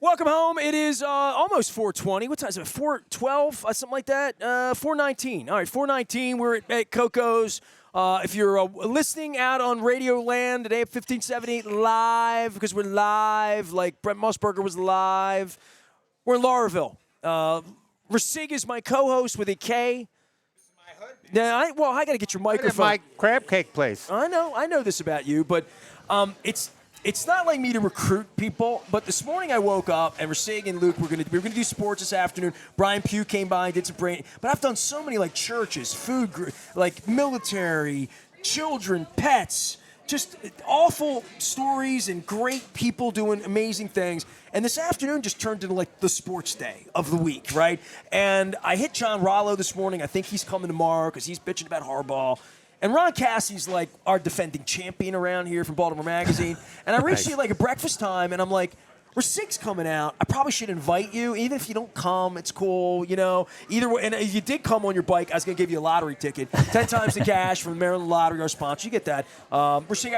Welcome home. It is almost 4:20. What time is it? 4:12, something like that. 4:19. All right, 4:19. We're at Koco's. If you're listening out on Radio Land today at 1570 live, because we're live, like Brent Musburger was live. We're in Lauraville. Ricig is my co-host with a K. Yeah, I got to get your microphone. My crab cake place. I know this about you, but it's not like me to recruit people. But this morning I woke up and Ricig and Luke were gonna do sports this afternoon. Brian Pugh came by and did some brain. But I've done so many like churches, food, like military, children, pets. Just awful stories and great people doing amazing things. And this afternoon just turned into like the sports day of the week, right? And I hit John Rollo this morning. I think he's coming tomorrow because he's bitching about Harbaugh. And Ron Cassie's like our defending champion around here from Baltimore Magazine. And I reached you like at breakfast time, and I'm like, Ricig's coming out. I probably should invite you. Even if you don't come, it's cool, you know. Either way, and if you did come on your bike, I was going to give you a lottery ticket. 10 times the cash from the Maryland Lottery, our sponsor. You get that. Ricig,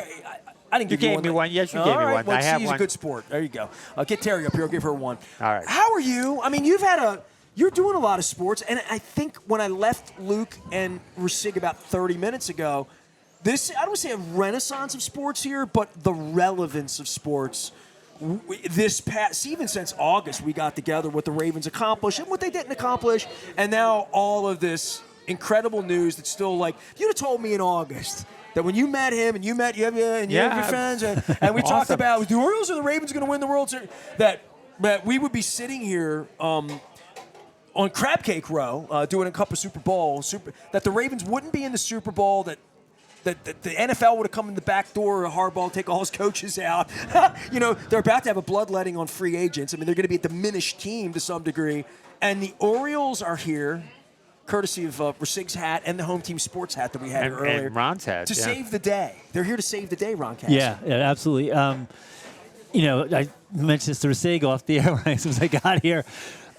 I didn't give you one. You gave me one. Yes, you gave me one. Well, I have she's one. a good sport. There you go. Get Terry up here. I'll give her one. All right. How are you? I mean, you're doing a lot of sports, and I think when I left Luke and Ricig about 30 minutes ago, I don't want to say a renaissance of sports here, but the relevance of sports this past, even since August, we got together what the Ravens accomplished and what they didn't accomplish, and now all of this incredible news that's still like, if you'd have told me in August that when you met him and you have your friends and we talked about the Orioles or the Ravens going to win the World Series, that we would be sitting here on Crab Cake Row doing a couple of Super Bowls, that the Ravens wouldn't be in the Super Bowl, that the NFL would have come in the back door, Harbaugh take all his coaches out. You know, they're about to have a bloodletting on free agents. I mean, they're going to be a diminished team to some degree. And the Orioles are here, courtesy of Ricig's hat and the home team sports hat that we had earlier. And Ron's hat. To save the day. They're here to save the day, Ron Cassie. Yeah, absolutely. You know, I mentioned this to Ricig off the air as soon as I got here.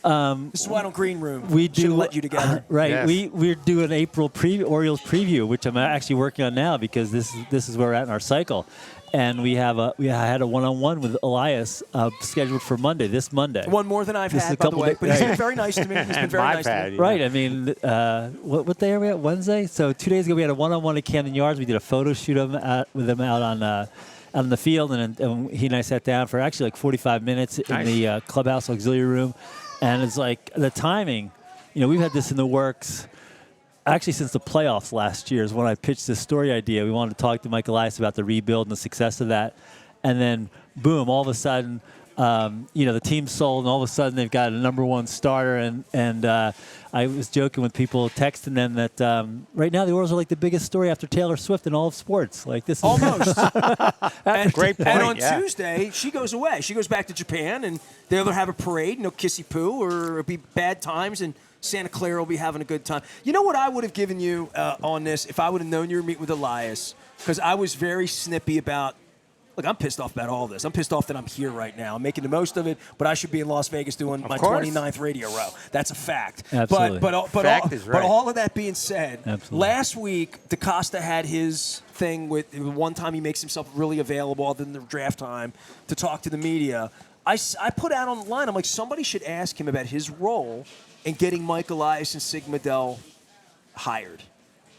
This is why I don't green room. We should have let you together. Right. Yes. We're doing April Orioles preview, which I'm actually working on now because this is where we're at in our cycle, and we had a one-on-one with Elias scheduled for this Monday. One more than I've had, by the way. But he's been very nice to me. He's been very nice to me. Right. I mean, what day are we at? Wednesday. So 2 days ago we had a one-on-one at Camden Yards. We did a photo shoot with him out on the field, and he and I sat down for actually like 45 minutes in the clubhouse auxiliary room. And it's like the timing, you know, we've had this in the works actually since the playoffs last year is when I pitched this story idea. We wanted to talk to Mike Elias about the rebuild and the success of that. And then, boom, all of a sudden, you know, the team's sold, and all of a sudden they've got a number one starter. And I was joking with people, texting them that right now the Orioles are like the biggest story after Taylor Swift in all of sports. Like this, almost. And great point. And on Tuesday, she goes away. She goes back to Japan, and they'll either have a parade, no kissy poo, or it'll be bad times, and Santa Clara will be having a good time. You know what I would have given you on this if I would have known you were meeting with Elias? Because I was very snippy about. Look, I'm pissed off about all this. I'm pissed off that I'm here right now. I'm making the most of it, but I should be in Las Vegas doing my 29th radio row. That's a fact. Absolutely. But all of that being said, Absolutely. Last week DaCosta had his thing with one time he makes himself really available other than the draft time to talk to the media. I put out on the line, I'm like, somebody should ask him about his role in getting Mike Elias and Sig Mejdal hired.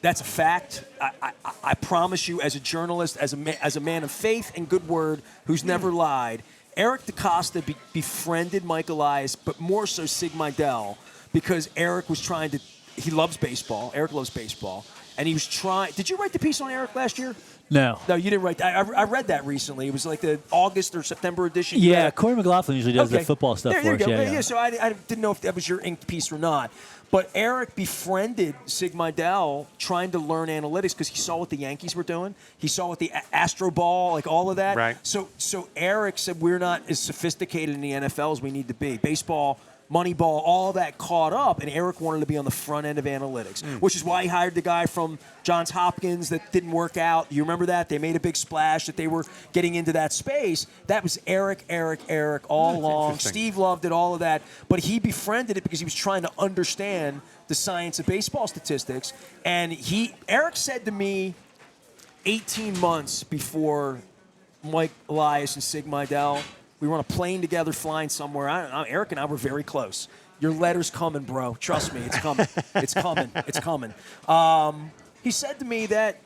That's a fact. I promise you, as a journalist, as a man of faith and good word who's never lied, Eric DaCosta befriended Mike Elias, but more so Sig Mejdal, because Eric was trying to. He loves baseball. Eric loves baseball, and he was trying. Did you write the piece on Eric last year? No, you didn't write that. I read that recently. It was like the August or September edition. Yeah, Corey McLaughlin usually does the football stuff there for us. Yeah. So I didn't know if that was your inked piece or not. But Eric befriended Sig Mejdal trying to learn analytics because he saw what the Yankees were doing. He saw what the Astro Ball, like all of that. Right. So Eric said, we're not as sophisticated in the NFL as we need to be. Baseball, Moneyball, all that caught up, and Eric wanted to be on the front end of analytics, which is why he hired the guy from Johns Hopkins that didn't work out. You remember that? They made a big splash that they were getting into that space. That was Eric all along. Steve loved it, all of that. But he befriended it because he was trying to understand the science of baseball statistics. And Eric said to me 18 months before Mike Elias and Sig Mejdal We were on a plane together flying somewhere. Eric and I were very close. Your letter's coming, bro. Trust me, it's coming. It's coming. It's coming. He said to me that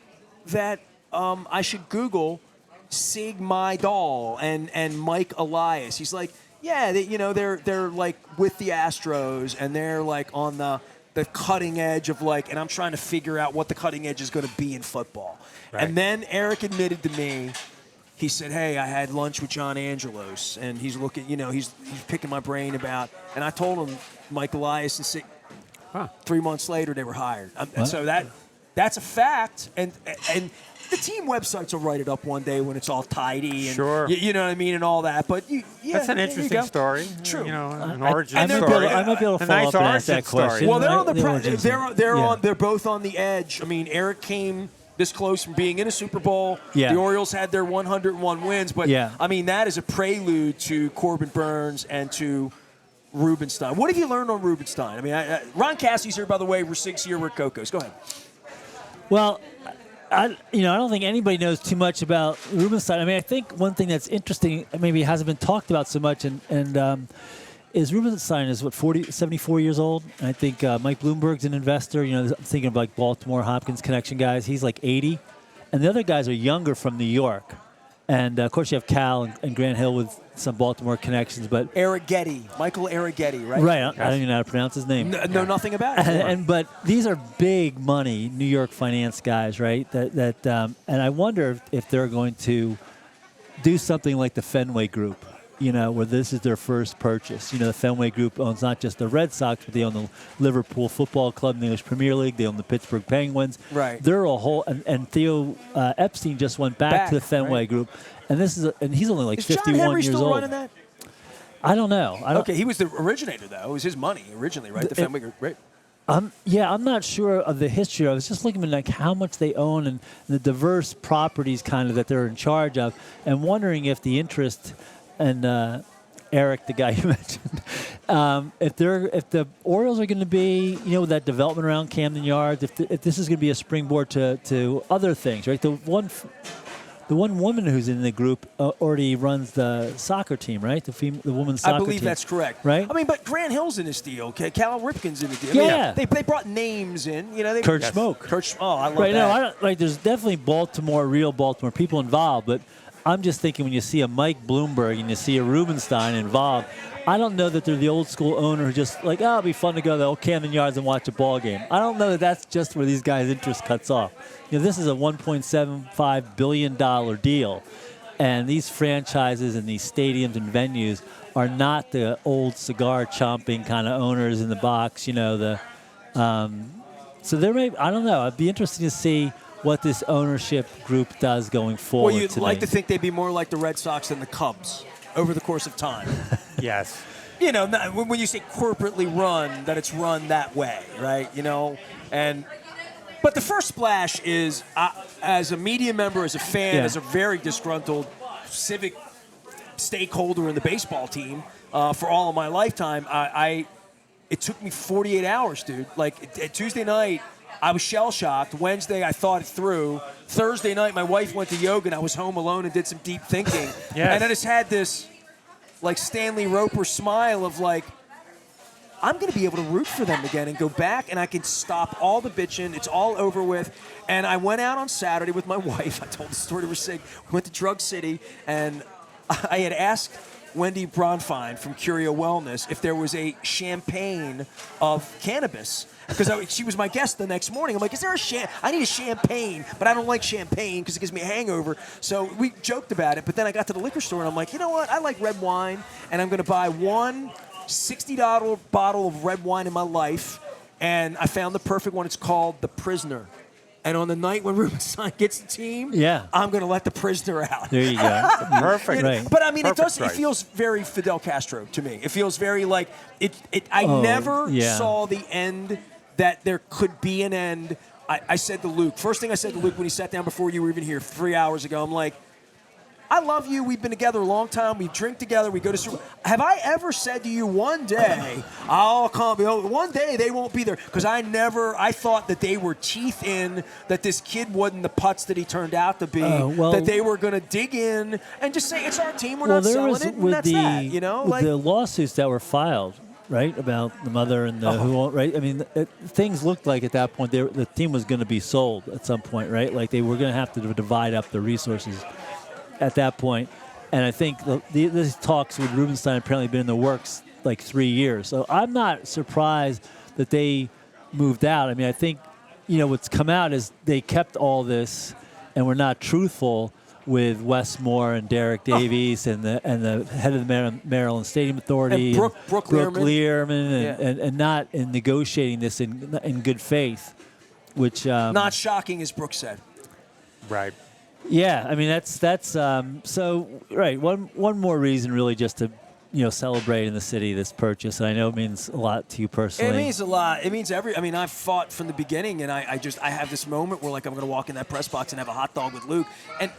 I should Google Sig My Doll and Mike Elias. He's like, yeah, they're like with the Astros, and they're like on the cutting edge of like, and I'm trying to figure out what the cutting edge is going to be in football. Right. And then Eric admitted to me, he said, hey, I had lunch with John Angelos, and he's looking, he's picking my brain about, and I told him Mike Elias and Sig. 3 months later, they were hired. So that's a fact, and the team websites will write it up one day when it's all tidy and Sure. you know what I mean, and all that. But that's an interesting story. True. An origin I story. might be able to A follow nice up and ask origin that story. question. well, they're on The origins. they're both on the edge. I mean, Eric came this close from being in a Super Bowl. Yeah. The Orioles had their 101 wins, but Yeah. I mean that is a prelude to Corbin Burns and to Rubenstein. What have you learned on Rubenstein? I mean, Ron Cassie's here, by the way. Ricig's here. We're Koco's. Go ahead. Well, I don't think anybody knows too much about Rubenstein. I mean, I think one thing that's interesting, maybe hasn't been talked about so much, and is Rubenstein is 74 years old. And I think Mike Bloomberg's an investor. I'm thinking of like Baltimore Hopkins connection guys. He's like 80, and the other guys are younger from New York. And of course, you have Cal and Grant Hill with some Baltimore connections, but Michael Arrighetti, right? right. I don't even know how to pronounce his name. Know nothing about it. But these are big money New York finance guys, right? And I wonder if they're going to do something like the Fenway Group, where this is their first purchase. The Fenway Group owns not just the Red Sox, but they own the Liverpool Football Club in the English Premier League. They own the Pittsburgh Penguins. Right. They're a whole, and Theo Epstein just went back to the Fenway right. Group, and and he's only like Is 51 John Henry years still old. running that? I don't know. Okay, he was the originator, though. It was his money originally, right? The Fenway Group, right? I'm not sure of the history. I was just looking at like how much they own and the diverse properties kind of that they're in charge of, and wondering if the interest and Eric, the guy you mentioned, if the Orioles are going to be, with that development around Camden Yards, if this is going to be a springboard to other things, right? The one woman who's in the group already runs the soccer team, right? The women's soccer team. I believe that's correct. Right? I mean, but Grant Hill's in this deal. Okay? Cal Ripken's in the deal. Yeah. I mean, they brought names in. Kurt Schmoke. I love right, that. No, there's definitely real Baltimore people involved, but I'm just thinking when you see a Mike Bloomberg and you see a Rubenstein involved, I don't know that they're the old school owner who just like, it'll be fun to go to the old Camden Yards and watch a ball game. I don't know that that's just where these guys' interest cuts off. This is a $1.75 billion deal, and these franchises and these stadiums and venues are not the old cigar chomping kind of owners in the box. So there may, I don't know. It'd be interesting to see what this ownership group does going forward. Well, you'd like to think they'd be more like the Red Sox than the Cubs over the course of time. Yes. When you say corporately run, that it's run that way, right? But the first splash is, as a media member, as a fan, as a very disgruntled civic stakeholder in the baseball team for all of my lifetime, it took me 48 hours, dude. Like, Tuesday night, I was shell-shocked. Wednesday, I thought it through. Thursday night, my wife went to yoga, and I was home alone and did some deep thinking. Yes. And I just had this, like, Stanley Roper smile of, like, I'm going to be able to root for them again and go back, and I can stop all the bitching. It's all over with. And I went out on Saturday with my wife. I told the story to Ricig. We went to Drug City, and I had asked Wendy Bronfine from Curio Wellness if there was a champagne of cannabis. Because she was my guest the next morning. I'm like, is there I need a champagne, but I don't like champagne because it gives me a hangover. So we joked about it, but then I got to the liquor store, and I'm like, you know what? I like red wine, and I'm going to buy one $60 bottle of red wine in my life, and I found the perfect one. It's called The Prisoner. And on the night when Rubenstein gets the team, I'm going to let The Prisoner out. There you go. Perfect. Right. But I mean, Perfect it feels very Fidel Castro to me. It feels very like I never saw the end, that there could be an end. I said to Luke, first thing I said to Luke when he sat down before you were even here 3 hours ago, I'm like, I love you. We've been together a long time. We drink together. We go to Super. Have I ever said to you one day, one day they won't be there? Because I thought that they were teeth in, that this kid wasn't the putz that he turned out to be, that they were going to dig in and just say, it's our team, we're not selling it, and that's that, you know? With the lawsuits that were filed, right, about the mother and the right? I mean, things looked like at that point the team was going to be sold at some point, right? Like they were going to have to divide up the resources at that point. And I think these talks with Rubenstein apparently been in the works like 3 years. So I'm not surprised that they moved out. I mean, I think, what's come out is they kept all this and were not truthful with Wes Moore and Derek Davies and the head of the Maryland Stadium Authority and Brooke Learman and not in negotiating this in good faith, which not shocking, as Brooke said. Right. Yeah, I mean that's so right. One more reason really just to celebrate in the city this purchase. And I know it means a lot to you personally. It means a lot. It means I've fought from the beginning, and I have this moment where like I'm going to walk in that press box and have a hot dog with Luke. And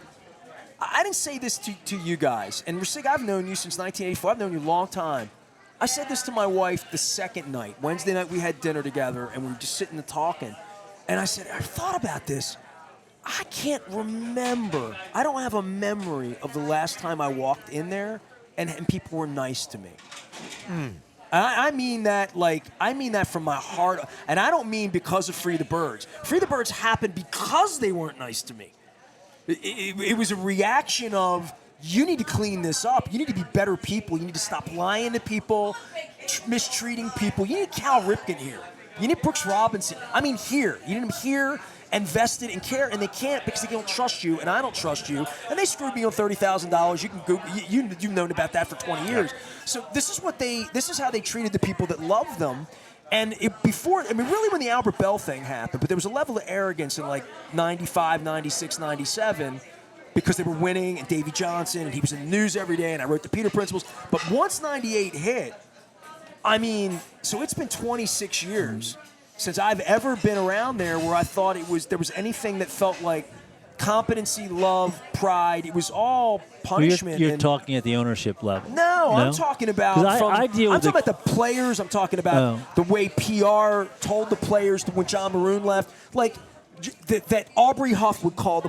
I didn't say this to you guys. And Ricig, I've known you since 1984. I've known you a long time. I said this to my wife the second night. Wednesday night we had dinner together, and we were just sitting and talking. And I said, I thought about this. I can't remember. I don't have a memory of the last time I walked in there and people were nice to me. I mean that from my heart. And I don't mean because of Free the Birds. Free the Birds happened because they weren't nice to me. It was a reaction of, you need to clean this up. You need to be better people. You need to stop lying to people, mistreating people. You need Cal Ripken here. You need Brooks Robinson. I mean here. You need them here, invested and care, and they can't because they don't trust you, and I don't trust you. And they screwed me on $30,000. You can Google. You've known about that for 20 years. So this is how they treated the people that love them. And really when the Albert Bell thing happened, but there was a level of arrogance in like 95, 96, 97 because they were winning and Davey Johnson and he was in the news every day and I wrote the Peter Principles. But once 98 hit, so it's been 26 years since I've ever been around there where I thought there was anything that felt like competency, love, pride. It was all punishment. You're talking at the ownership level. No, I'm talking about the players. I'm talking about the way PR told the players when John Maroon left. Like that Aubrey Huff would call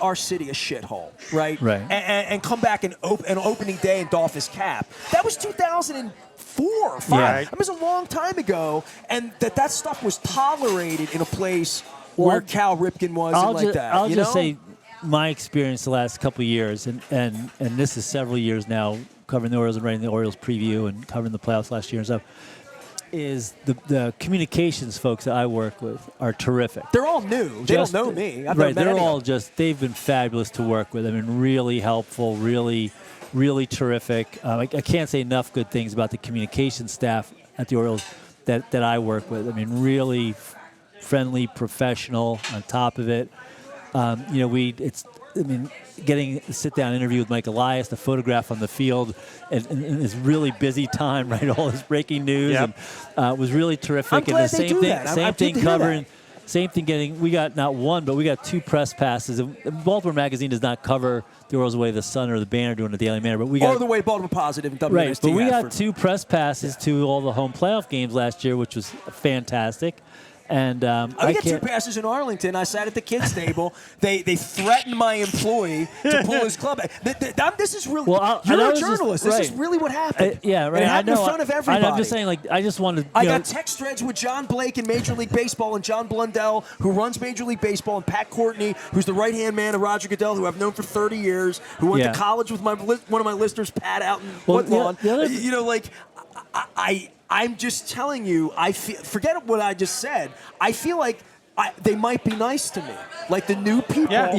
our city a shithole, right? Right. And come back on opening day and doff his cap. That was 2004 or 5. Yeah. It was a long time ago. And that stuff was tolerated in a place where Cal Ripken was I'll just say my experience the last couple of years, and this is several years now, covering the Orioles and writing the Orioles preview and covering the playoffs last year and stuff, is the communications folks that I work with are terrific. They're all new. They don't know me. They've been fabulous to work with. I mean, really helpful, really, really terrific. I can't say enough good things about the communications staff at the Orioles that I work with. I mean, really friendly, professional, on top of it. Getting a sit-down interview with Mike Elias, the photograph on the field, and this really busy time, right? All this breaking news, and was really terrific. I'm glad they do that. Same thing covering. Same thing getting. We got not one, but we got 2 press passes. Baltimore Magazine does not cover the Orioles the way the Sun or the Banner do in the Daily Manor, but we got the way Baltimore Positive and WNST. Right, but we got 2 press passes to all the home playoff games last year, which was fantastic. And we got 2 passes in Arlington. I sat at the kids' table. They threatened my employee to pull his club. This is really. You're a journalist. This is really what happened. Yeah, right. It happened in front of everybody. I'm just saying, I just wanted. I got text threads with John Blake in Major League Baseball and John Blundell, who runs Major League Baseball, and Pat Courtney, who's the right-hand man of Roger Goodell, who I've known for 30 years, who went to college with one of my listeners, Pat, out in Woodlawn. I'm just telling you, forget what I just said. I feel like they might be nice to me. Like the new people. I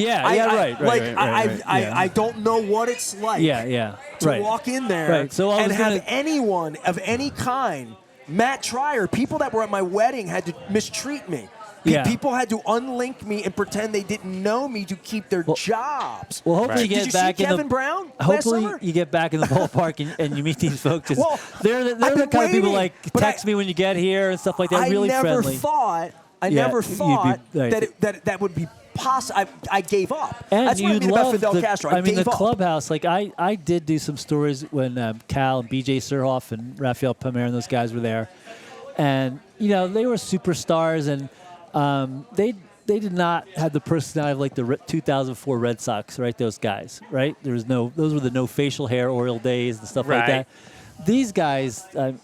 don't know what it's like to walk in there and have anyone of any kind, Matt Trier, people that were at my wedding had to mistreat me. People had to unlink me and pretend they didn't know me to keep their jobs. Well, hopefully you get back in Kevin Brown Hopefully you get back in the ballpark and you meet these folks. They're the kind of people like text me when you get here and stuff like that. Really friendly. I never thought that would be I gave up. And That's what I you'd mean about love Fidel Castro. I mean, gave the up. clubhouse. Like I did do some stories when Cal and B.J. Surhoff and Rafael Palmeiro and those guys were there, and they were superstars, and they did not have the personality of like the 2004 Red Sox, right? Those guys, right? Those were the no facial hair Oriole days and stuff like Right. that. These guys,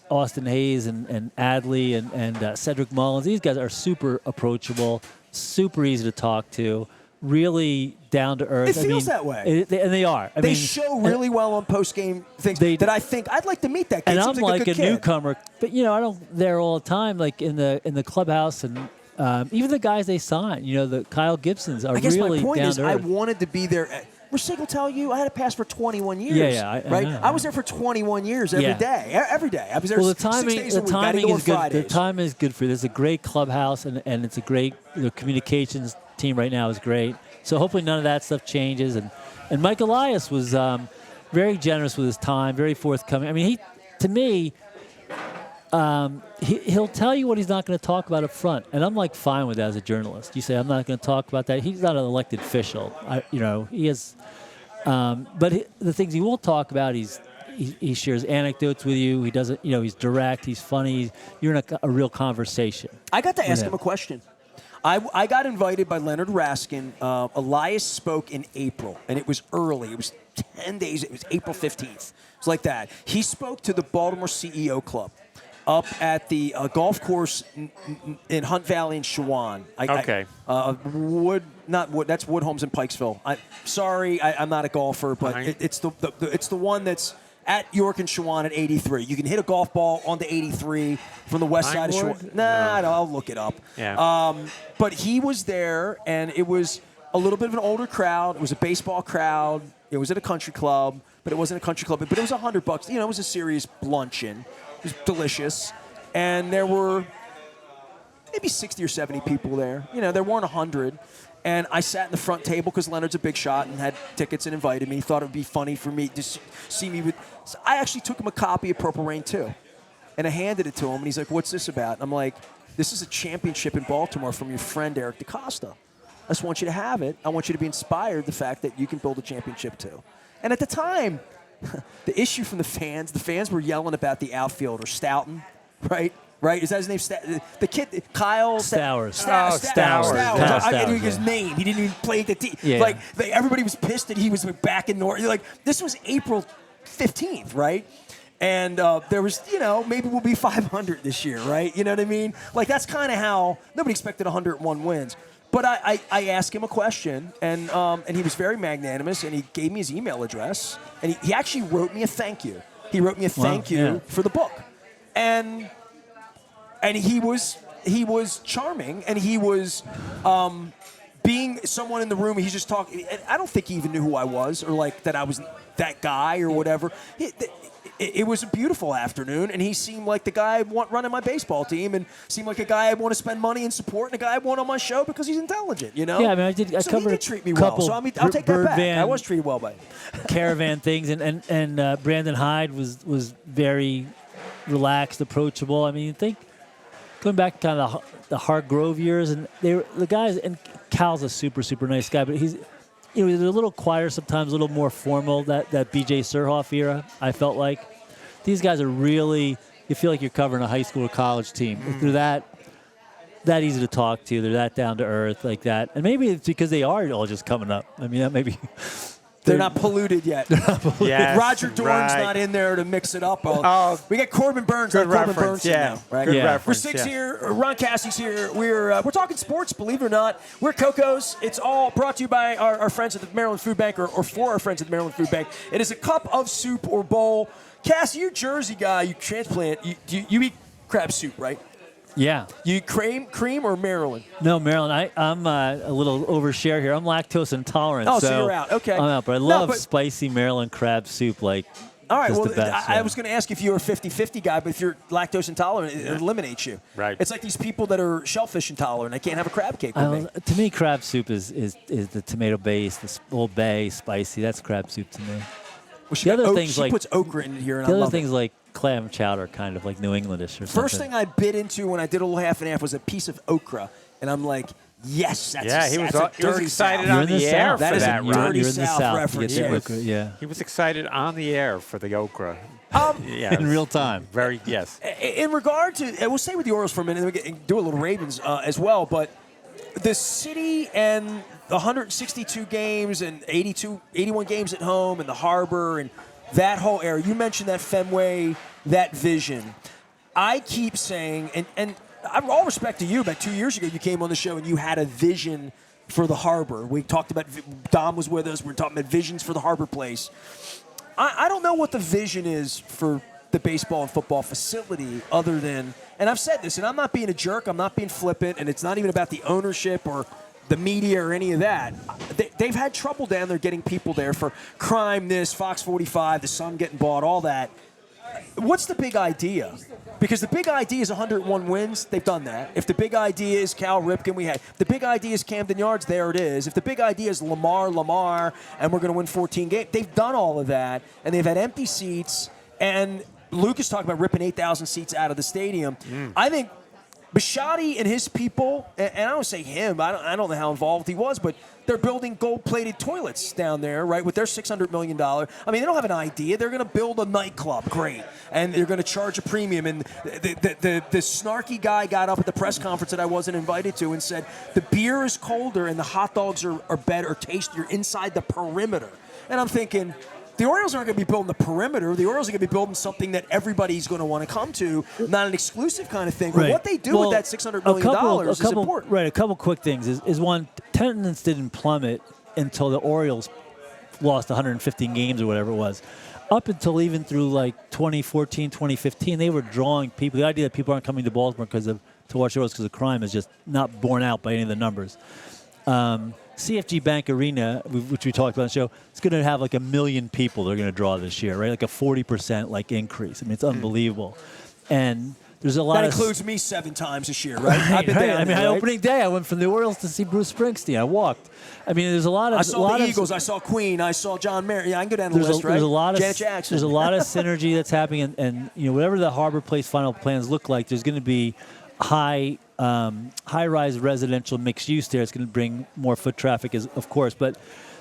Austin Hayes and Adley and Cedric Mullins, these guys are super approachable, super easy to talk to, really down to earth. It feels that way. And they are. They show really well on post-game things that I think I'd like to meet that kid. And Seems I'm like like a a good kid. newcomer, but I don't there all the time, like in the clubhouse and even the guys they sign. The Kyle Gibsons are I guess really my point down is to I earth. wanted to be there. Ricig will tell you I had a pass for 21 years. Yeah, right? know. I was there for 21 years every day. Every day. I was there Well, the 6 timing, days a the week. I timing didn't go is on good. Fridays. The timing is good for this. It's a great clubhouse, and it's a great communications team right now is great. So hopefully none of that stuff changes. And Mike Elias was very generous with his time, very forthcoming. I mean, to me, he'll tell you what he's not going to talk about up front, and I'm like fine with that as a journalist. You say I'm not going to talk about that. He's not an elected official. He is. But the things he will talk about, he shares anecdotes with you. He doesn't, he's direct. He's funny. You're in a real conversation. I got to ask him a question. I got invited by Leonard Raskin. Elias spoke in April, and it was early. It was 10 days. It was April 15th. It was like that. He spoke to the Baltimore CEO Club up at the golf course in Hunt Valley in Shawan. Okay. That's Wood Homes in Pikesville. I'm not a golfer, but it's the one that's at York and Shawan at 83. You can hit a golf ball onto 83 from the west side of Shawan. I'll look it up. Yeah. But he was there, and it was a little bit of an older crowd. It was a baseball crowd. It was at a country club, but it wasn't a country club. But it was $100. It was a serious luncheon. It was delicious. And there were maybe 60 or 70 people there. There weren't 100. And I sat in the front table because Leonard's a big shot and had tickets and invited me. He thought it would be funny for me to see me with. So I actually took him a copy of Purple Rain 2. And I handed it to him. And he's like, "What's this about?" And I'm like, "This is a championship in Baltimore from your friend Eric DaCosta. I just want you to have it. I want you to be inspired the fact that you can build a championship too." And at the time, the issue from the fans were yelling about the outfielder, Stoughton, right? Right? Is that his name? The kid, Kyle Stowers. Stowers. I knew his name. He didn't even play the team. Yeah. Everybody was pissed that he was back in North. This was April 15th, right? And there was, maybe we'll be 500 this year, right? You know what I mean? That's kind of how nobody expected 101 wins. But I asked him a question, and he was very magnanimous, and he gave me his email address, and he actually wrote me a thank you. He wrote me a thank you for the book, and he was charming, and he was being someone in the room. He's just talking. I don't think he even knew who I was, or that I was that guy or whatever. It was a beautiful afternoon, and he seemed like the guy I'd want running my baseball team, and seemed like a guy I'd want to spend money and support, and a guy I'd want on my show because he's intelligent, Yeah, I mean, I so covered he did treat me a well. couple So I'll take that back. Van I was treated well by him. Caravan things, and Brandon Hyde was very relaxed, approachable. I mean, you think going back kind of the Hargrove years, and the guys, and Cal's a super nice guy, but he's he's a little quieter sometimes, a little more formal. That B.J. Surhoff era, I felt like. These guys are really, you feel like you're covering a high school or college team. They're that easy to talk to. They're that down to earth like that. And maybe it's because they are all just coming up. I mean, that maybe they're not polluted yet. Yes, Roger Dorn's not in there to mix it up. We got Corbin Burns. Good Corbin reference, Burns yeah. now, right? Good Yeah. reference. Ricig's here. Ron Cassie's here. We're talking sports, believe it or not. We're Koco's. It's all brought to you by our friends at the Maryland Food Bank, or for our friends at the Maryland Food Bank. It is a cup of soup or bowl. Cassie, you're a Jersey guy. You transplant. You eat crab soup, right? Yeah. You eat cream or Maryland? No, Maryland. I'm a little overshare here. I'm lactose intolerant. Oh, so you're out. Okay. I'm out, but I love spicy Maryland crab soup. All right, well, the best, I was going to ask if you were a 50-50 guy, but if you're lactose intolerant, it eliminates you. Right. It's like these people that are shellfish intolerant. They can't have a crab cake with me. To me, crab soup is the tomato base, the Old Bay, spicy. That's crab soup to me. Well, The other things she like puts okra in here, and the I other love things it. like clam chowder, kind of like New Englandish or something. First thing I bit into when I did a little half and half was a piece of okra, and I'm like, Yes, that's Yeah, a, he was that's a dirty excited South. on the air That for is a that, dirty Ron. You're in the South South. reference. You get the Yes. okra, yeah. He was excited on the air for the okra. Yeah, In real time. Very, yes. In regard to, and we'll stay with the Orioles for a minute, and we do a little Ravens as well, but the city and the 162 games and 81 games at home and the harbor and that whole area, you mentioned that Fenway, that vision. I keep saying, and all respect to you, about 2 years ago you came on the show and you had a vision for the harbor. We talked about, Dom was with us, we were talking about visions for the harbor place. I don't know what the vision is for the baseball and football facility other than, and I've said this, and I'm not being a jerk, I'm not being flippant, and it's not even about the ownership or the media or any of that. They've had trouble down there getting people there for crime, this, Fox 45, the Sun getting bought, all that. What's the big idea? Because the big idea is 101 wins. They've done that. If the big idea is Cal Ripken, we had. If the big idea is Camden Yards, there it is. If the big idea is Lamar, and we're going to win 14 games, they've done all of that, and they've had empty seats. And Luke is talking about ripping 8,000 seats out of the stadium. I think Bisciotti and his people, and I don't say him, I don't know how involved he was, but they're building gold-plated toilets down there, right, with their $600 million. I mean, they don't have an idea. They're going to build a nightclub, great, and they're going to charge a premium. And the snarky guy got up at the press conference that I wasn't invited to and said, the beer is colder and the hot dogs are better, or tastier inside the perimeter. And I'm thinking, the Orioles aren't going to be building the perimeter. The Orioles are going to be building something that everybody's going to want to come to, not an exclusive kind of thing. But what they do with that $600 million is important. Right, a couple quick things is one, attendance didn't plummet until the Orioles lost 115 games or whatever it was. Up until even through like 2014, 2015, they were drawing people. The idea that people aren't coming to Baltimore to watch the Orioles because of crime is just not borne out by any of the numbers. CFG Bank Arena, which we talked about on the show, it's going to have like 1 million people they're going to draw this year, right? Like a 40% like increase. I mean, it's unbelievable. And there's a lot that of... That includes me 7 times this year, right? I've been down I mean, there, right? opening day, I went from the Orioles to see Bruce Springsteen. I walked. I mean, there's a lot of... I saw the Eagles. I saw Queen. I saw John Mayer. Yeah, I can go down the list, right? There's a lot of Janet Jackson. There's a lot of synergy that's happening, and you know, whatever the Harbor Place final plans look like, there's going to be high-rise residential mixed use there. It's going to bring more foot traffic, of course. But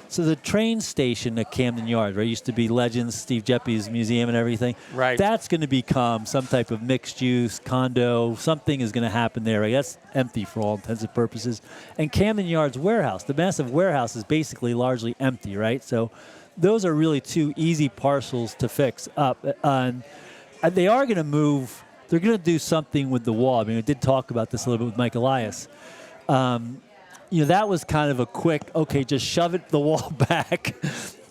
so the train station at Camden Yards, right, used to be Legends, Steve Geppe's museum and everything. Right. That's going to become some type of mixed use condo. Something is going to happen there. Right? That's empty for all intents and purposes. And Camden Yards warehouse, the massive warehouse, is basically largely empty, right? So those are really 2 easy parcels to fix up. And they are going to move. They're going to do something with the wall. I mean, we did talk about this a little bit with Mike Elias. You know, that was kind of a quick, okay, just shove the wall back,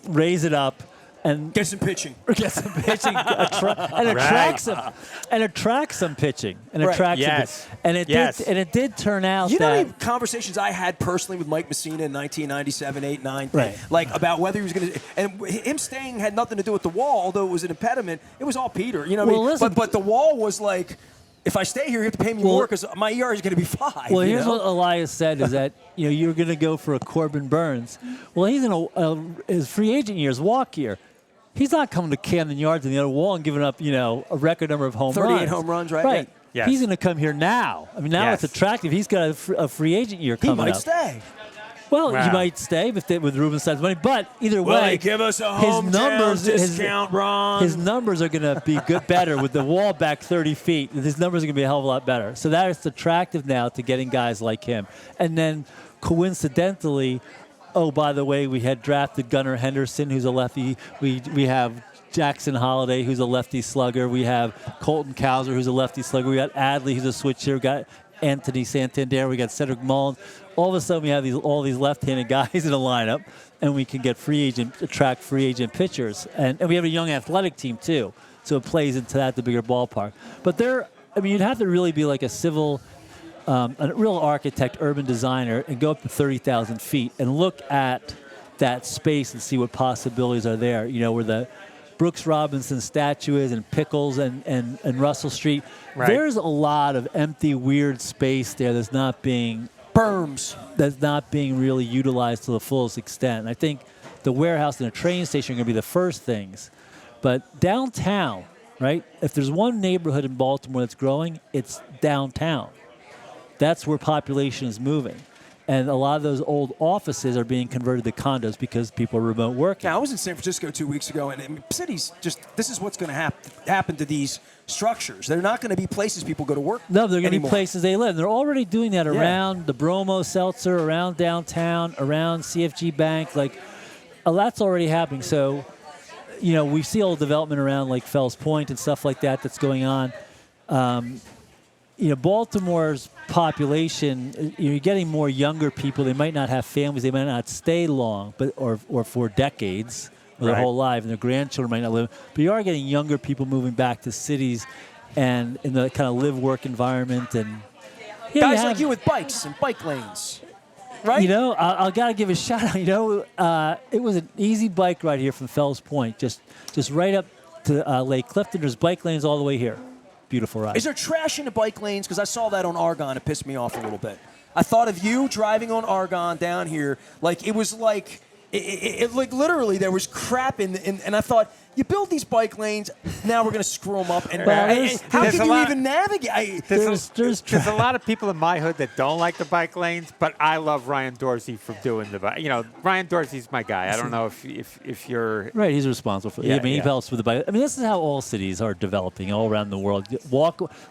raise it up, and get some pitching. Get some pitching, attract some pitching, and Right. attract Yes. some. And it did turn out You know that how many conversations I had personally with Mike Messina in 1997, 8, 9, Right. like about whether he was going to, and him staying had nothing to do with the wall, although it was an impediment. It was all Peter, you know what I mean? Listen, but the wall was like, if I stay here, you have to pay me more because my ER is going to be 5. Well, you here's know? what Elias said is that you're going to go for a Corbin Burns. Well, he's in his free agent year's walk year. He's not coming to Camden Yards and the other wall and giving up a record number of home 38 runs. home runs, right? Right. Yes. He's going to come here now. I mean, now Yes. it's attractive. He's got a free agent year He coming might up. stay. Well, Wow. he might stay with Rubenstein's money, but either Will way, they give us a his hometown numbers, discount, Ron? his numbers are going to be better with the wall back 30 feet. His numbers are going to be a hell of a lot better. So that is attractive now to getting guys like him. And then coincidentally, oh, by the way, we had drafted Gunnar Henderson, who's a lefty. We have Jackson Holiday, who's a lefty slugger. We have Colton Cowser, who's a lefty slugger. We got Adley, who's a switcher. We got Anthony Santander. We got Cedric Mullins. All of a sudden, we have all these left-handed guys in the lineup, and we can attract free agent pitchers. And we have a young athletic team, too. So it plays into that, the bigger ballpark. But you'd have to really be like a real architect, urban designer, and go up to 30,000 feet and look at that space and see what possibilities are there. Where the Brooks Robinson statue is, and Pickles and Russell Street. Right. There's a lot of empty, weird space there that's not being really utilized to the fullest extent. And I think the warehouse and the train station are going to be the first things. But downtown, right? If there's one neighborhood in Baltimore that's growing, it's downtown. That's where population is moving. And a lot of those old offices are being converted to condos because people are remote working. Yeah, I was in San Francisco 2 weeks ago, and I mean, cities this is what's going to happen to these structures. They're not going to be places people go to work. No, they're going to be anymore. places they live. They're already doing that around the Bromo Seltzer, around downtown, around CFG Bank. Like, that's already happening. So, we see old development around like Fells Point and stuff like that that's going on. Baltimore's population, you're getting more younger people. They might not have families. They might not stay long, or for decades, or their whole life, and their grandchildren might not live. But you are getting younger people moving back to cities and in the kind of live-work environment. And guys like you with bikes and bike lanes, right? I got to give a shout out. It was an easy bike ride here from Fells Point, just right up to Lake Clifton. There's bike lanes all the way here. Beautiful ride. Is there trash in the bike lanes? Because I saw that on Argonne. It pissed me off a little bit. I thought of you driving on Argonne down here. Like, it was like, like literally there was crap and I thought, you build these bike lanes, now we're going to screw them up. And how can you even navigate? There's a lot of people in my hood that don't like the bike lanes, but I love Ryan Dorsey for doing the bike. Ryan Dorsey's my guy. I don't know if you're... Right, he's responsible for it. He helps with the bike. I mean, this is how all cities are developing all around the world.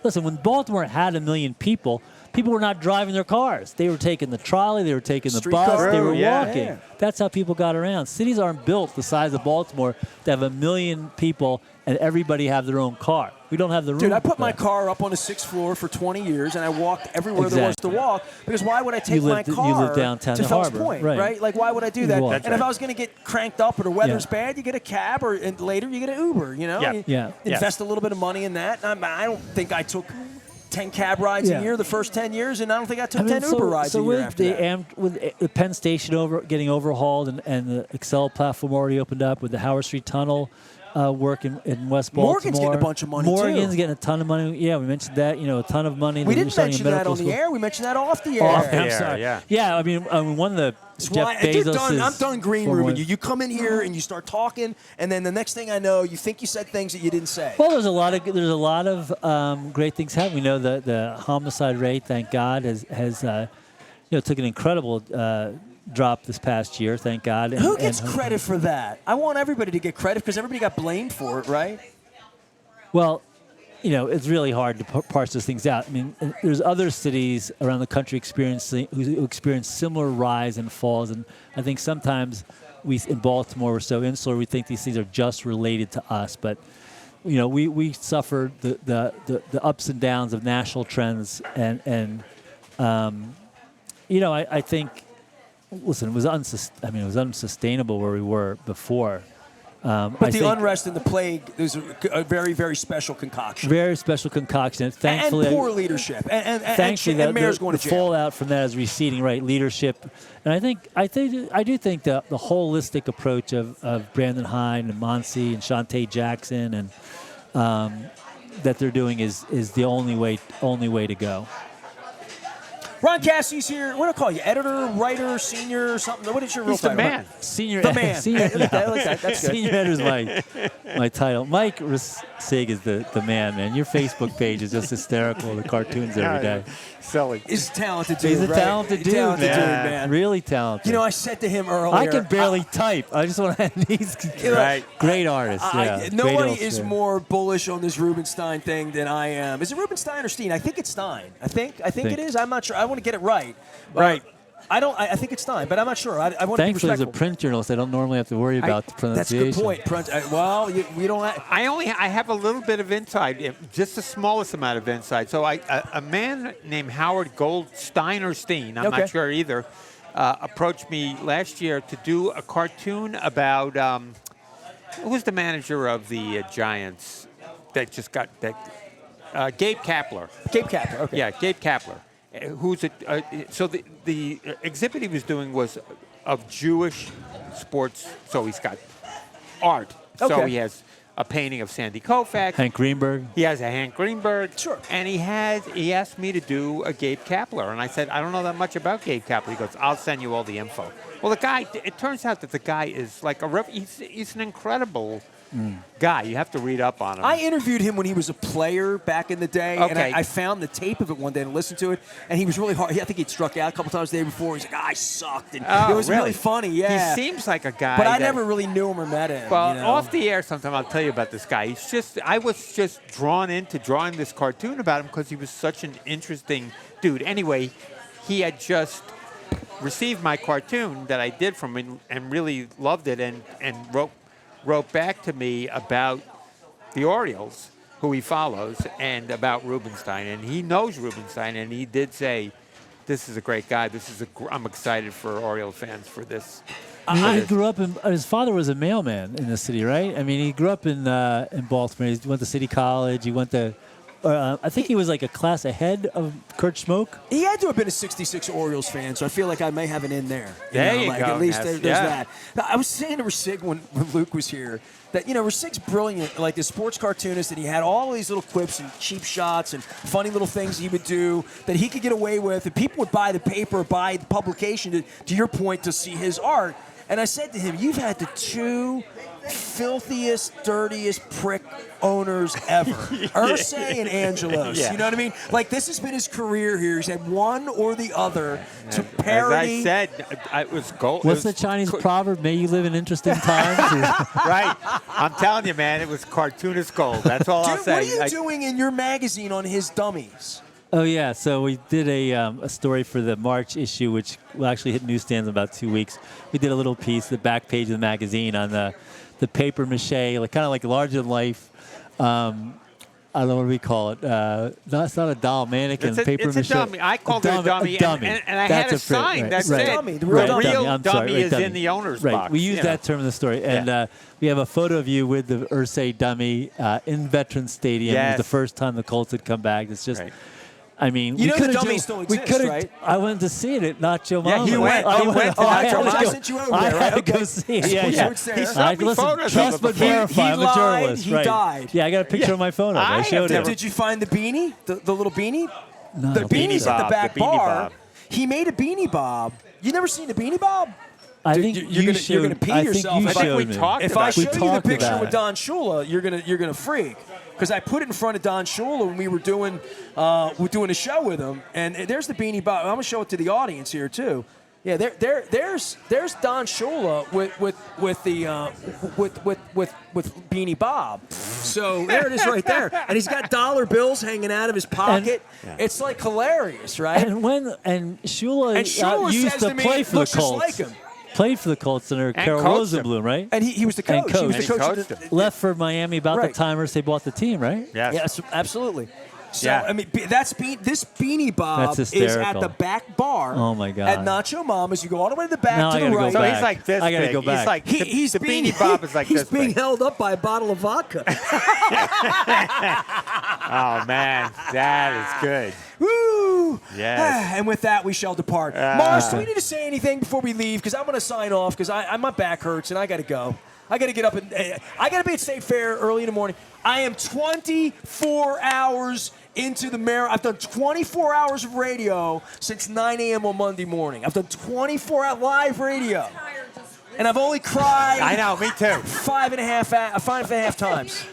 Listen, when Baltimore had 1 million people were not driving their cars. They were taking the trolley, they were taking the bus, they were walking. Yeah. That's how people got around. Cities aren't built the size of Baltimore to have 1 million people and everybody have their own car. We don't have the room. Dude, I put my car up on the 6th floor for 20 years, and I walked everywhere there was to walk, because why would I take my car you live downtown to the Fells harbor, Point, right? Like, why would I do that? That's and if I was going to get cranked up or the weather's bad, you get a cab, and later you get an Uber, Yeah. Invest a little bit of money in that. I don't think I took 10 cab rides a year the first 10 years, and I don't think I took 10 Uber rides a year after that. With the Penn Station getting overhauled and the Excel platform already opened up, with the Howard Street Tunnel work in West Baltimore. Morgan's getting a bunch of money, Morgan's too. getting a ton of money. Yeah, we mentioned that, a ton of money. We didn't mention that on the air. We mentioned that off the air. I'm sorry. Yeah. I mean, one of the Jeff Bezos. I'm done green rooming you. You come in here and you start talking, and then the next thing I know, you think you said things that you didn't say. Well, there's a lot of great things happening. We know the homicide rate, thank God, has took an incredible drop this past year, thank God. Who gets credit for that? I want everybody to get credit because everybody got blamed for it, right? Well, it's really hard to parse those things out. I mean, there's other cities around the country who experience similar rise and falls, and I think sometimes in Baltimore we're so insular, we think these things are just related to us, but we suffered the ups and downs of national trends, and I think. Listen, it was unsustainable where we were before. But the unrest and the plague is a very, very special concoction. Very special concoction. Thankfully, and poor leadership. Thankfully, and mayor's going to jail. The fallout from that is receding, right? Leadership. And I do think the holistic approach of Brandon Hine and Monsi and Shantae Jackson and that they're doing is the only way to go. Ron Cassie's here. What do I call you? Editor, writer, senior, something? What is your real He's title? the man. Senior. The man. Senior, I like that. That's good. Senior editor is my title. Mike Ricig is the man. Your Facebook page is just hysterical. The cartoons every day. Silly. He's a talented dude. He's a right? talented dude, man. Really talented. I said to him earlier. I can barely type. I just want to. He's great artist. Nobody is more bullish on this Rubenstein thing than I am. Is it Rubenstein or Steen? I think it's Stein. I think it is. I'm not sure. I want to get it right. Right. I think it's Stein, but I'm not sure. I want to be Thankfully, as a respectful. print journalist, I don't normally have to worry about the pronunciation. That's a good point. Well, we don't. I have a little bit of insight, just the smallest amount of insight. So a man named Howard Goldstein or Steen, I'm not sure either, approached me last year to do a cartoon about who was the manager of the Giants that just got that. Gabe Kapler. Gabe Kapler. Okay. Yeah, Gabe Kapler. Who's so the exhibit he was doing was of Jewish sports. So he's got art. So he has a painting of Sandy Koufax. Hank Greenberg. He has a Hank Greenberg. Sure. And he asked me to do a Gabe Kapler. And I said, I don't know that much about Gabe Kapler. He goes, I'll send you all the info. Well, the guy, it turns out that the guy is like he's an incredible guy. You have to read up on him. I interviewed him when he was a player back in the day, and Okay. I found the tape of it one day and listened to it, and he was really hard. I think he'd struck out a couple times the day before. He's like, I sucked. And it was really funny, yeah. He seems like a guy. But I that- never really knew him or met him. Well, you know? off the air sometime I'll tell you about this guy. I was just drawn into drawing this cartoon about him because he was such an interesting dude. Anyway, he had just received my cartoon that I did from him and really loved it and wrote back to me about the Orioles, who he follows, and about Rubenstein. And he knows Rubenstein, and he did say, this is a great guy. I'm excited for Oriole fans for this. He grew up his father was a mailman in the city, right? I mean, he grew up in Baltimore. He went to City College. He went to, I think he was like a class ahead of Kurt Schmoke. He had to have been a 66 Orioles fan, so I feel like I may have an in there. There you like go, At least Ness. there's that. Now, I was saying to Ricig when Luke was here that, Ricig's brilliant, like the sports cartoonist, and he had all these little clips and cheap shots and funny little things he would do that he could get away with, and people would buy the paper, buy the publication, to your point, to see his art. And I said to him, you've had the two filthiest, dirtiest prick owners ever. Ursay and Angelos. Yeah. You know what I mean? Like, this has been his career here. He's had one or the other to parody. As I said, it was gold. What's the Chinese proverb? May you live in interesting times. Right. I'm telling you, man, it was cartoonist gold. That's all I'll Dude, say. what are you doing in your magazine on his dummies? Oh, yeah. So we did a story for the March issue, which will actually hit newsstands in about 2 weeks. We did a little piece, the back page of the magazine, on the paper mache, like kind of like larger than life. I don't know what we call it. No, it's not a doll, mannequin, paper mache. It's a dummy. I called it a dummy. And I had a sign that said, Dummy, the the real real dummy. dummy is in the owner's right. box. We use that term in the story. And we have a photo of you with the Ursay dummy in Veterans Stadium. It was the first time the Colts had come back. It's just... Right. I mean, You we know could the have dummy still exists, right? I went to see it at Nacho Yeah, Mama. he went. He went to I Nacho had to Mama. I go- sent you over I there, had right? to go Okay. see it. He Yeah, showed yeah. there. He showed me Listen, photos of trust it but before. verify. He I'm a lied, journalist. he right. died. Yeah, I got a picture of my phone of it. I showed him. Did you find the beanie? The little beanie? No, The I don't think beanie's so. at the Bob, back the Beanie bar. Bob. He made a beanie bob. You never seen the beanie bob? I Dude, think you're you gonna- you're gonna showed- pee I think yourself. you I think showed we me. talked If about I it. show We you the talked picture about with it. Don Shula, you're gonna freak. Because I put it in front of Don Shula when we were doing a show with him, and there's the beanie bob. I'm gonna show it to the audience here too. Yeah, there's Don Shula with Beanie Bob. So there it is right there, and he's got dollar bills hanging out of his pocket. It's like hilarious, right? And Shula, Shula used says to to me, play for the "Looks just Colts. like him." Played for the Colts under Carol coached him. Rosenblum, right? And he was the coach. And He was the coached. coach. And of coached the, Left for Miami about Right. the time they bought the team, right? Yes. Yes, absolutely. So Yeah. I mean, this Beanie Bob That's is at hysterical. the back bar. Oh, my God. At Nacho Mama's, you go all the way to the back Now to I the gotta go right. So back. he's like this I gotta big. go back. He's like, He's the being, Beanie Bob is like he's this being big. held up by a bottle of vodka. Oh, man. That is good. Woo! Yes. And with that, we shall depart. Mars, do we need to say anything before we leave? Because I'm going to sign off because my back hurts and I got to go. I got to get up and I got to be at State Fair early in the morning. I am 24 hours into the marathon. I've done 24 hours of radio since 9 a.m. on Monday morning. I've done 24 hour live radio. And I've only cried I know, me too. five and a half times.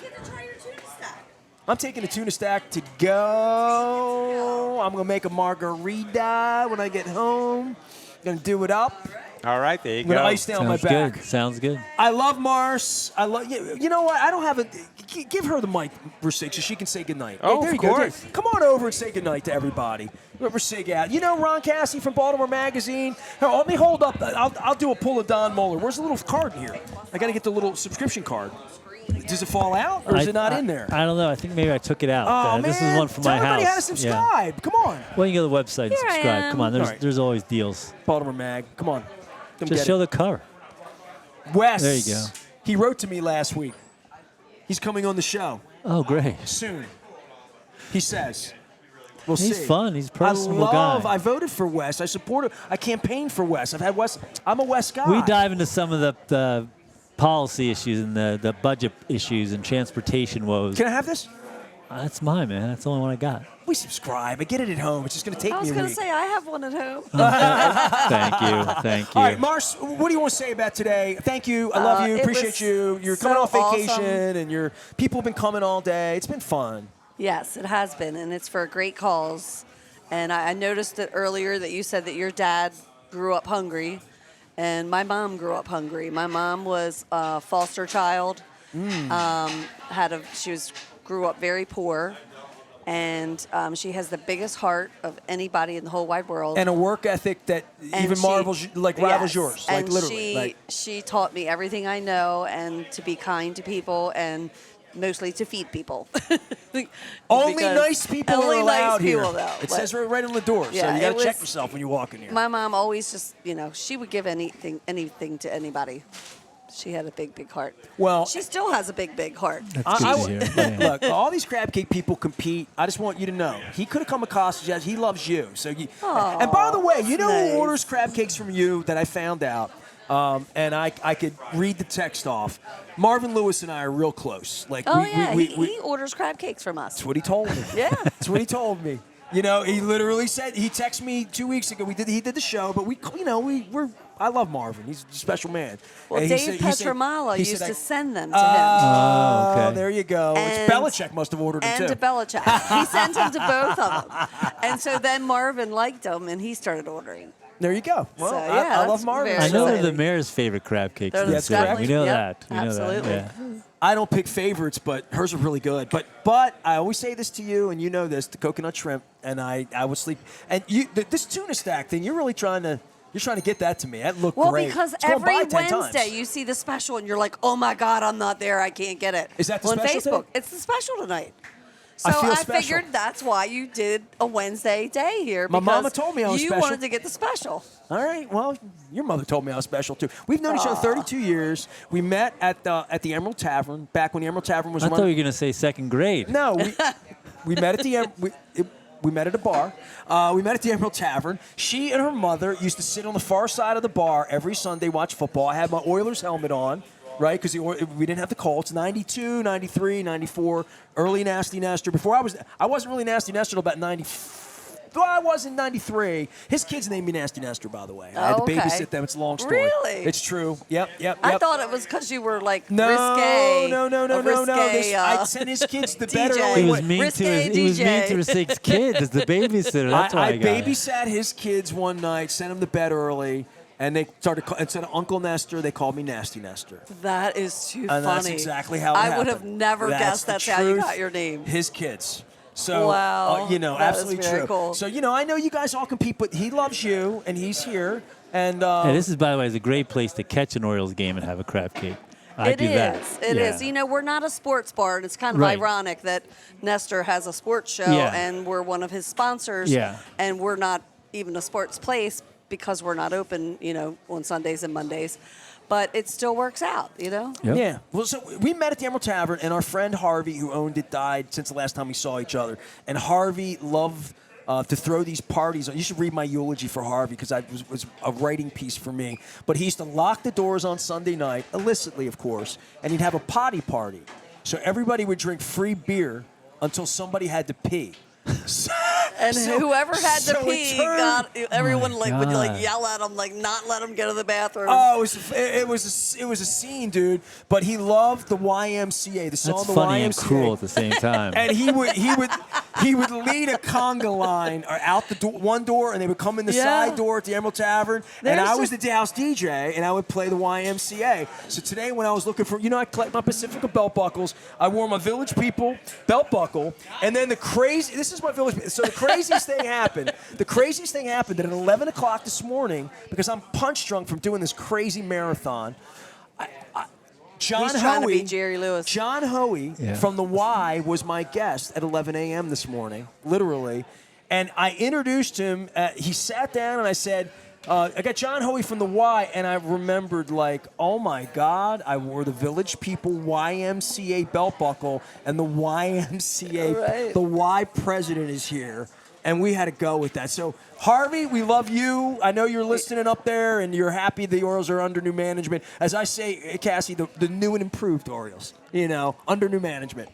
I'm taking a tuna stack to go. I'm going to make a margarita when I get home. Going to do it up. All right, there you I'm going to go. ice down my Sounds back. good. Sounds good. I love Mars. I love you know what? I don't have a. Give her the mic, Ricig, so she can say goodnight. Oh, there of you go. course. Come on over and say goodnight to everybody. Let Ricig out. You know Ron Cassie from Baltimore Magazine. Here, let me hold up. I'll do a pull of Don Moeller. Where's the little card in here? I got to get the little subscription card. Does it fall out or is it not in there? I don't know. I think maybe I took it out. Oh, man. This is one from Tell my everybody house. how to subscribe. Come on. Well, you go to the website and Here I subscribe. am. Come on. All right. There's always deals. Baltimore Mag. Come on. Come Just get show it. the cover. Wes. There you go. He wrote to me last week. He's coming on the show Oh, great. soon. He says. We'll see. He's fun. He's a personable guy. I voted for Wes. I campaigned for Wes. I've had Wes. I'm a Wes guy. We dive into some of the policy issues and the budget issues and transportation woes. Can I have this? That's mine, man. That's the only one I got. We subscribe. I get it at home. It's just going to take I was me a going to week. say, I have one at home. Thank you. Thank you. All right, Mars, what do you want to say about today? Thank you. I love you. It Appreciate was you. You're so coming off vacation, awesome. and your people have been coming all day. It's been fun. Yes, it has been, and it's for a great cause. And I noticed that earlier that you said that your dad grew up hungry, and my mom grew up hungry. My mom was a foster child. She grew up very poor, and she has the biggest heart of anybody in the whole wide world. And a work ethic that And even rivals yes, yours, and literally. She taught me everything I know, and to be kind to people, and mostly to feed people. Only Because nice people only are allowed nice here. people, though, It but- says right on the door, so Yeah, you got it to check was- yourself when you walk in here. My mom always just, she would give anything to anybody. She had a big heart. Well, She still has a big heart. That's good to hear. Yeah. Look, all these crab cake people compete. I just want you to know he could have come across as he loves you. So and by the way, you know nice. who orders crab cakes from you that I found out, and I could read the text off. Marvin Lewis and I are real close. Like He orders crab cakes from us. That's what he told me. Yeah. That's what he told me. He literally said he texted me 2 weeks ago. He did the show, but we're. I love Marvin. He's a special man. Well, And Dave Petramala used to send them to him. Oh, okay. there you go. And- Belichick must have ordered him And too. to Belichick. He sent them to both of them. And so then Marvin liked them, and he started ordering. There you go. Well, So, I yeah, love that's Marvin. very I know they're the exciting. mayor's favorite crab cakes. They're in the That's city. correct. We know Yep, that. We know absolutely. that. Yeah. I don't pick favorites, but hers are really good. But I always say this to you, and you know this: the coconut shrimp, and I would sleep. And this tuna stack thing, you're trying to get that to me. That looked Well, great. because It's going every by 10 Wednesday times. you see the special, and you're like, oh my God, I'm not there. I can't get it. Is that the on special Facebook? today? It's the special tonight. So I feel I special. figured that's why you did a Wednesday day here. My because mama told me I was you special. wanted to get the special. All right. Well, your mother told me I was special too. We've known each other 32 years. We met at the Emerald Tavern back when the Emerald Tavern was I thought you running. were going to say second grade. No, we met at the we met at a bar. We met at the Emerald Tavern. She and her mother used to sit on the far side of the bar every Sunday, watch football. I had my Oilers helmet on, right? Because we didn't have the Colts. 92, 93, 94, early Nasty Nester. I wasn't really Nasty Nester until about 94. Well, I was in 93. His kids named me Nasty Nester, by the way. I had to okay. babysit them. It's a long story. Really? It's true. Yep. I thought it was because you were like No, risque. no. a risque, I sent his kids to bed DJ. early. He was What? mean to Risque his DJ. 6 kids as the babysitter. That's why I got it. babysat his kids one night, sent them to bed early, and they started instead of Uncle Nestor, they called me Nasty Nestor. That is too funny. And that's exactly how it I happened. would have never guessed the that's how you truth. got your name. His kids. So, Wow, that is absolutely very true. cool. So, I know you guys all compete, but he loves you, and he's here. And Yeah, this is, by the way, is a great place to catch an Orioles game and have a crab cake. I It do that. is. It Yeah. is. We're not a sports bar, and it's kind of Right. ironic that Nestor has a sports show, Yeah. and we're one of his sponsors, Yeah. and we're not even a sports place because we're not open, on Sundays and Mondays. But it still works out, Yep. Yeah. Well, so we met at the Emerald Tavern, and our friend Harvey, who owned it, died since the last time we saw each other. And Harvey loved to throw these parties. You should read my eulogy for Harvey because it was a writing piece for me. But he used to lock the doors on Sunday night, illicitly, of course, and he'd have a potty party. So everybody would drink free beer until somebody had to pee. And whoever had to so it pee turned- everyone would God. yell at him, not let him go to the bathroom. Oh, it was a scene, dude. But he loved the YMCA, the song That's the funny YMCA. and cruel at the same time. And he would lead a conga line out the one door, and they would come in the Yeah. side door at the Emerald Tavern. And There's I was the just- house DJ, and I would play the YMCA. So today, when I was looking for, I collect my Pacifica belt buckles. I wore my Village People belt buckle, and then this is my Village. So the craziest thing happened. The craziest thing happened at 11 o'clock this morning because I'm punch drunk from doing this crazy marathon. John He's trying to Hoey, be Jerry Lewis. John Hoey Yeah. from the Y was my guest at 11 a.m. this morning, literally. And I introduced him. He sat down and I said, I got John Hoey from the Y, and I remembered, oh my God, I wore the Village People YMCA belt buckle, and the YMCA, Right. the Y president is here. and we had to go with that. So, Harvey, we love you. I know you're listening up there, and you're happy the Orioles are under new management. As I say, Cassie, the new and improved Orioles, under new management.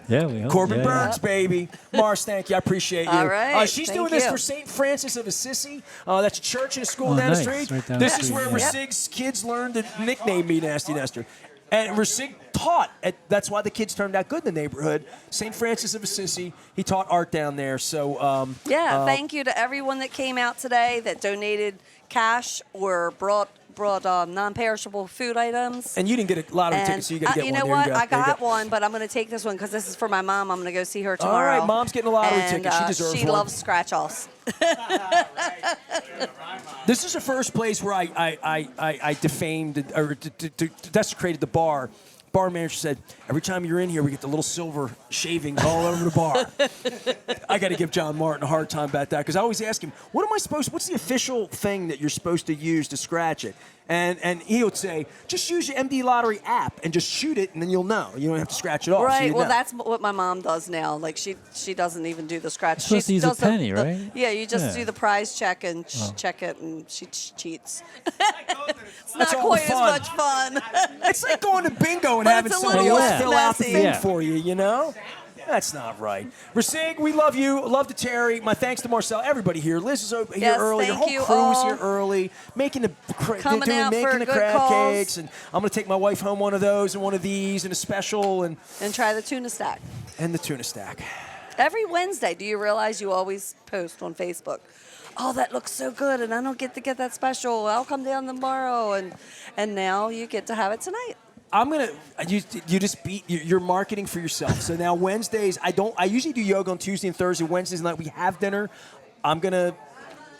Yeah, we hope. Corbin yeah. Burns, baby. Mars, thank you. I appreciate you. All right, She's thank doing this you. for St. Francis of Assisi. That's a church and a school Oh, down nice. the street. Right down This the is street, where yeah. Ricig's kids learned to nickname me Nasty Nestor. And Ricig taught. That's why the kids turned out good in the neighborhood. St. Francis of Assisi. He taught art down there. So thank you to everyone that came out today that donated cash or brought non-perishable food items. And you didn't get a lot of And, tickets, so you got to get you one. know There what? you go. I There you got go. one, but I'm going to take this one because this is for my mom. I'm going to go see her All tomorrow. right, Mom's getting a lottery and, ticket. She deserves She one. loves scratch-offs. This is the first place where I defamed or desecrated the bar. Bar manager said, every time you're in here, we get the little silver shavings all over the bar. I got to give John Martin a hard time about that because I always ask him, what's the official thing that you're supposed to use to scratch it? And he would say, just use your MD Lottery app and just shoot it, and then you'll know. You don't have to scratch it off. Right. So you Well, know. that's what my mom does now. Like she doesn't even do the scratch. You're supposed to use a does penny, right? Yeah, you just Yeah. do the prize check and check it, and she cheats. It's That's not all quite the as fun. much fun. It's like going to bingo and But having it's a somebody little else less fill out the messy. thing Yeah. for you, That's not right. Ricig, we love you. Love to Terry. My thanks to Marcel. Everybody here. Liz is here Yes, early. The thank whole you crew is all. here early, making the Coming out for making the good crab calls. cakes, and I'm gonna take my wife home one of those and one of these and a special and And try the tuna stack. the tuna stack. Every Wednesday, do you realize you always post on Facebook? Oh, that looks so good, and I don't get to get that special. I'll come down tomorrow, and now you get to have it tonight. I'm gonna. You just beat. You're marketing for yourself. So now Wednesdays, I usually do yoga on Tuesday and Thursday. Wednesdays night we have dinner. I'm gonna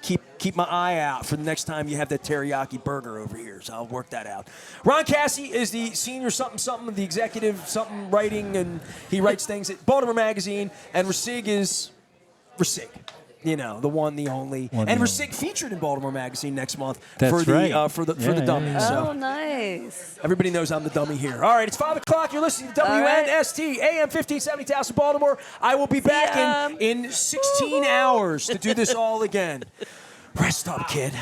keep my eye out for the next time you have that teriyaki burger over here. So I'll work that out. Ron Cassie is the senior something, the executive something writing, and he writes things at Baltimore Magazine. And Ricig is Ricig. The one, the only. One, And the Ricig featured in Baltimore Magazine next month That's for the right. for the Yeah, dummy. yeah. So. Oh, nice. Everybody knows I'm the dummy here. All right, it's 5 o'clock. You're listening to All right. WNST, AM 1570 Taos, Baltimore. I will be back ya. in 16 hours to do this all again. Rest up, kid.